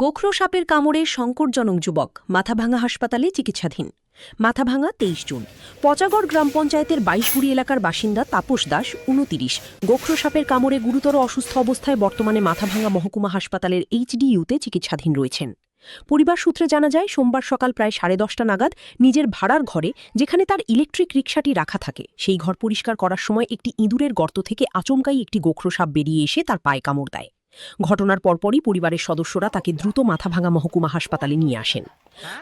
গোখরো সাপের কামড়ে সংকটজনক যুবক মাথাভাঙা হাসপাতালে চিকিৎসাধীন। মাথাভাঙা ২৩ জুন। পচাগড় গ্রাম পঞ্চায়েতের ২২গুড়ি এলাকার বাসিন্দা তাপস দাস ২৯ গোখরো সাপের কামড়ে গুরুতর অসুস্থ অবস্থায় বর্তমানে মাথাভাঙা মহকুমা হাসপাতালের এইচডিইউতে চিকিৎসাধীন রয়েছেন। পরিবার সূত্রে জানা যায়, সোমবার সকাল প্রায় 10:30 নাগাদ নিজের ভাড়ার ঘরে, যেখানে তার ইলেকট্রিক রিকশাটি রাখা থাকে, সেই ঘর পরিষ্কার করার সময় একটি ইঁদুরের গর্ত থেকে আচমকাই একটি গোখরো সাপ বেরিয়ে এসে তার পায়ে কামড় দেয়। ঘটনার পরপরই পরিবারের সদস্যরা তাকে দ্রুত মাথাভাঙা মহকুমা হাসপাতালে নিয়ে আসেন।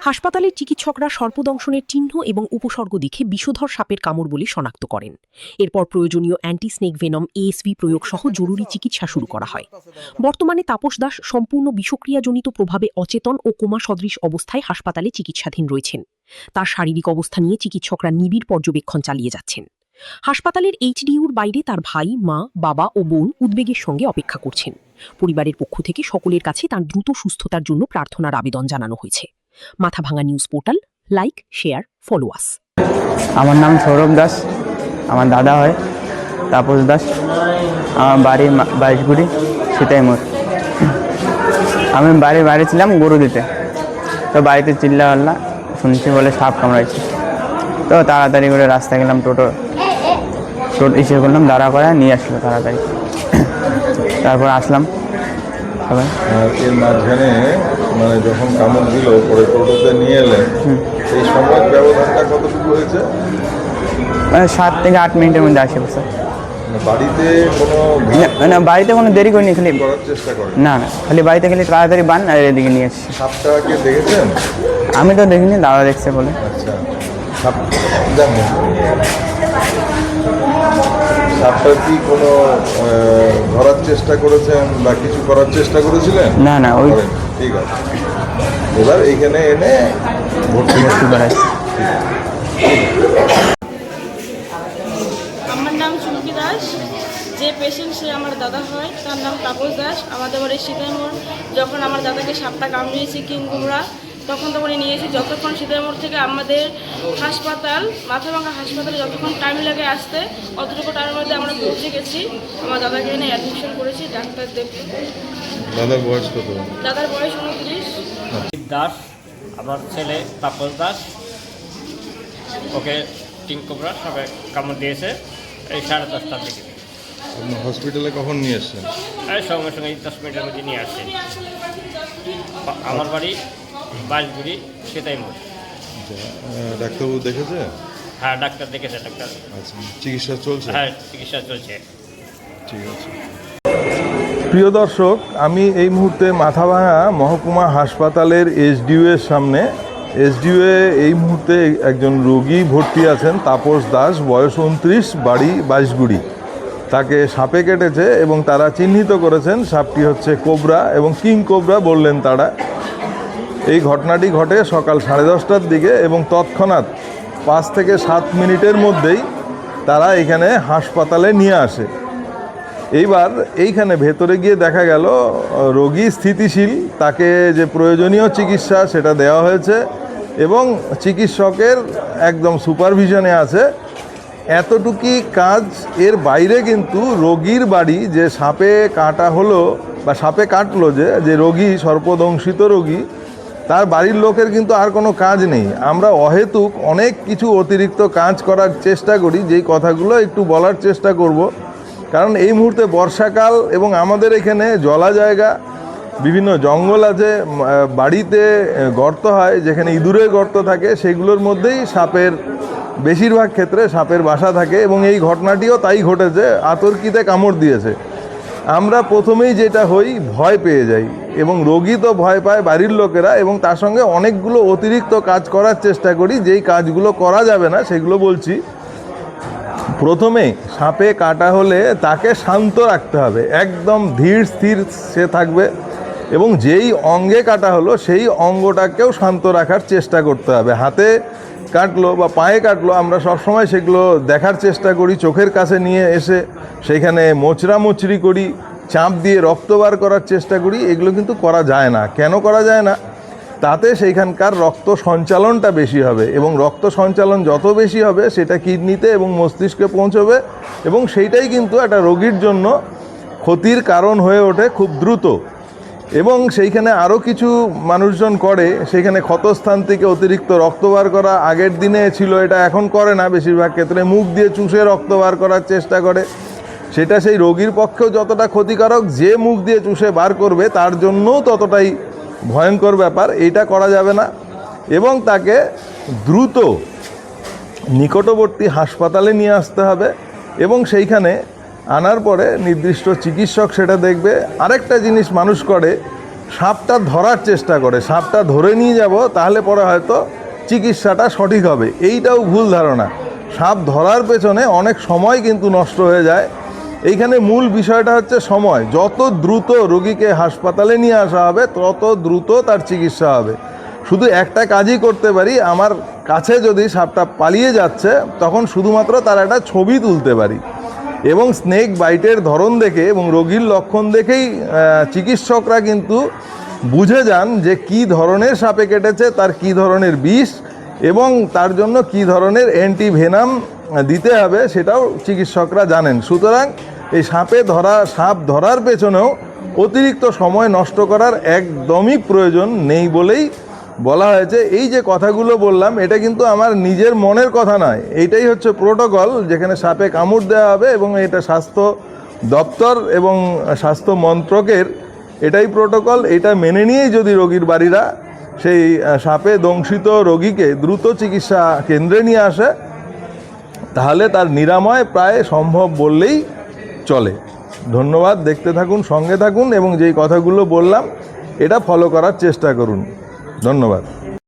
হাসপাতালের চিকিৎসকরা সর্পদংশনের চিহ্ন এবং উপসর্গ দেখে বিষধর সাপের কামড় বলে শনাক্ত করেন। এরপর প্রয়োজনীয় অ্যান্টি স্নেক ভেনম এএসভি প্রয়োগ সহ জরুরি চিকিৎসা শুরু করা হয়। বর্তমানে তাপস দাস সম্পূর্ণ বিষক্রিয়াজনিত প্রভাবে অচেতন ও কোমা সদৃশ অবস্থায় হাসপাতালে চিকিৎসাধীন রয়েছেন। তার শারীরিক অবস্থা নিয়ে চিকিৎসকরা নিবিড় পর্যবেক্ষণ চালিয়ে যাচ্ছেন। হাসপাতালের এইচডিইউর বাইরে তার ভাই, মা, বাবা ও বোন উদ্বেগের সঙ্গে অপেক্ষা করছেন। পরিবারের পক্ষ থেকে সকলের কাছে তার দ্রুত সুস্থতার জন্য প্রার্থনার আবেদন জানানো হয়েছে। Mathabhanga news portal, like, share, follow আস। আমার নাম সৌরভ দাস, আমার দাদা হয় তাপস দাস, আমার বাড়ি ২২গুড়ি সীতাইমোড়। আমি বাড়ি ছিলাম গরু দিতে, তো বাড়িতে চিল্লা হল্লা শুনছি বলে সাপ কামড়াইছে। তো তাড়াতাড়ি করে রাস্তায় গেলাম, টোটো ইসে করলাম, দাঁড়া করে নিয়ে আসলো তাড়াতাড়ি। তারপর আসলাম সবাই। এর মাঝখানে মানে যখন কামড় দিল পরে টোটোতে নিয়ে এলেন, এই সময় ব্যবধানটা কতটুকু হয়েছে? 7 থেকে 8 মিনিটের মধ্যে আসে স্যার। বাড়িতে কোনো না, বাড়িতে কোনো দেরি করিনি, খালি করার চেষ্টা করেন? না, খালি বাড়িতে খালি তাড়াতাড়ি বান আর এদিকে নিয়ে এসেছি। সাপটাকে দেখেছেন? আমি তো দেখিনি, দাদা দেখছে বলে। আচ্ছা, সাপ জানেন? সাপটার কি কোনো ধরার চেষ্টা করেছেন বা কিছু করার চেষ্টা করেছিলেন? না, ওই ঠিক আছে। এবার এইখানে এনে ভর্তি করাইছে। আমার নাম চুমকি দাস। যে পেশেন্ট সে আমার দাদা হয়, তার নাম তাপস দাস। আমাদের বাড়ির সীতাইমোড়। যখন আমার দাদাকে সাপটা কামড়িয়েছে কিংকুমড়া, তখন নিয়ে এসে যতক্ষণ সীতাইমোড় থেকে আমাদের হাসপাতাল মাথাভাঙা হাসপাতালে যতক্ষণ টাইম লাগে আসতে, অতটুকু টাইমের মধ্যে আমরা পৌঁছে গেছি। আমার দাদাকে এনে অ্যাডমিশন করেছি ডাক্তার দেখতে। দাদার বয়স কত? দাদার বয়স 29 দাস। আমার ছেলে তাপস দাস, ওকে কিংকুমড়া সবাই কামড় দিয়েছে এই 10:30টার দিকে। আপনি হসপিটালে কখন নিয়ে এসছেন? সঙ্গে সঙ্গে 10 মিনিটের মধ্যে নিয়ে আসছে। আমার বাড়ি ২২গুড়ি সীতাইমোড়। ডাক্তারবাবু দেখেছে? হ্যাঁ, ডাক্তার দেখেছে। ডাক্তার আচ্ছা, চিকিৎসা চলছে? হ্যাঁ, চিকিৎসা চলছে। ঠিক আছে। প্রিয় দর্শক, আমি এই মুহূর্তে মাথাভাঙা মহকুমা হাসপাতালের এইচডিইউ এর সামনে। এইচডিইউ এই মুহূর্তে একজন রোগী ভর্তি আছেন, তাপস দাস, বয়স 29, বাড়ি ২২গুড়ি। তাকে সাপে কেটেছে এবং তারা চিহ্নিত করেছেন সাপটি হচ্ছে কোবরা এবং কিং কোবরা বললেন তারা। এই ঘটনাটি ঘটে সকাল 10:30টার দিকে এবং তৎক্ষণাৎ 5 থেকে 7 মিনিটের মধ্যেই তারা এখানে হাসপাতালে নিয়ে আসে। এইবার এইখানে ভেতরে গিয়ে দেখা গেল রোগী স্থিতিশীল, তাকে যে প্রয়োজনীয় চিকিৎসা সেটা দেওয়া হয়েছে এবং চিকিৎসকের একদম সুপারভিশনে আছে। এতটুকুই কাজ। এর বাইরে কিন্তু রোগীর বাড়ি, যে সাপে কাটা হলো বা সাপে কাটলো, যে রোগী, সর্পদংশিত রোগী, তার বাড়ির লোকের কিন্তু আর কোনো কাজ নেই। আমরা অহেতুক অনেক কিছু অতিরিক্ত কাজ করার চেষ্টা করি, যেই কথাগুলো একটু বলার চেষ্টা করব। কারণ এই মুহূর্তে বর্ষাকাল এবং আমাদের এখানে জলা জায়গা, বিভিন্ন জঙ্গল আছে, বাড়িতে গর্ত হয়, যেখানে ইঁদুরের গর্ত থাকে, সেগুলোর মধ্যেই সাপের বেশিরভাগ ক্ষেত্রে সাপের বাসা থাকে এবং এই ঘটনাটিও তাই ঘটেছে। আতর্কিতে কামড় দিয়েছে। আমরা প্রথমেই যেটা হই, ভয় পেয়ে যাই এবং রোগী তো ভয় পায়, বাড়ির লোকেরা, এবং তার সঙ্গে অনেকগুলো অতিরিক্ত কাজ করার চেষ্টা করি, যেই কাজগুলো করা যাবে না সেগুলো বলছি। প্রথমে সাপে কাটা হলে তাকে শান্ত রাখতে হবে, একদম ধীর স্থির সে থাকবে এবং যেই অঙ্গে কাটা হলো সেই অঙ্গটাকেও শান্ত রাখার চেষ্টা করতে হবে। হাতে কাটলো বা পায়ে কাটলো, আমরা সবসময় সেগুলো দেখার চেষ্টা করি, চোখের কাছে নিয়ে এসে সেখানে মোচড়ামুচড়ি করি, চাপ দিয়ে রক্ত বার করার চেষ্টা করি। এগুলো কিন্তু করা যায় না। কেন করা যায় না? তাতে সেইখানকার রক্ত সঞ্চালনটা বেশি হবে এবং রক্ত সঞ্চালন যত বেশি হবে সেটা কিডনিতে এবং মস্তিষ্কে পৌঁছবে এবং সেইটাই কিন্তু একটা রোগীর জন্য ক্ষতির কারণ হয়ে ওঠে খুব দ্রুত। এবং সেইখানে আরও কিছু মানুষজন করে, সেইখানে ক্ষতস্থান থেকে অতিরিক্ত রক্ত বার করা। আগের দিনে ছিল, এটা এখন করে না বেশিরভাগ ক্ষেত্রে, মুখ দিয়ে চুষে রক্ত বার করার চেষ্টা করে। সেটা সেই রোগীর পক্ষেও যতটা ক্ষতিকারক, যে মুখ দিয়ে চুষে বার করবে তার জন্যও ততটাই ভয়ঙ্কর ব্যাপার। এইটা করা যাবে না এবং তাকে দ্রুত নিকটবর্তী হাসপাতালে নিয়ে আসতে হবে এবং সেইখানে আনার পরে নির্দিষ্ট চিকিৎসক সেটা দেখবে। আরেকটা জিনিস মানুষ করে, সাপটা ধরার চেষ্টা করে, সাপটা ধরে নিয়ে যাব তাহলে পরে হয়তো চিকিৎসাটা সঠিক হবে। এইটাও ভুল ধারণা। সাপ ধরার পেছনে অনেক সময় কিন্তু নষ্ট হয়ে যায়। এইখানে মূল বিষয়টা হচ্ছে সময়। যত দ্রুত রোগীকে হাসপাতালে নিয়ে আসা হবে তত দ্রুত তার চিকিৎসা হবে। শুধু একটা কাজই করতে পারি, আমার কাছে যদি সাপটা পালিয়ে যাচ্ছে তখন শুধুমাত্র তার একটা ছবি তুলতে পারি এবং স্নেক বাইটের ধরন দেখে এবং রোগীর লক্ষণ দেখেই চিকিৎসকরা কিন্তু বুঝে যান যে কী ধরনের সাপে কেটেছে, তার কী ধরনের বিষ এবং তার জন্য কী ধরনের অ্যান্টিভেনাম দিতে হবে সেটাও চিকিৎসকরা জানেন। সুতরাং এই সাপ ধরার পেছনেও অতিরিক্ত সময় নষ্ট করার একদমই প্রয়োজন নেই বলেই বলা হয়েছে। এই যে কথাগুলো বললাম এটা কিন্তু আমার নিজের মনের কথা নয়, এইটাই হচ্ছে প্রোটোকল যেখানে সাপে কামড় দেওয়া হবে এবং এটা স্বাস্থ্য দপ্তর এবং স্বাস্থ্য মন্ত্রকের এটাই প্রোটোকল। এটা মেনে নিয়েই যদি রোগীর বাড়িরা সেই সাপে দংশিত রোগীকে দ্রুত চিকিৎসা কেন্দ্রে নিয়ে আসে তাহলে তার নিরাময় প্রায় সম্ভব বললেই চলে। ধন্যবাদ, দেখতে থাকুন, সঙ্গে থাকুন এবং যেই কথাগুলো বললাম এটা ফলো করার চেষ্টা করুন। ধন্যবাদ।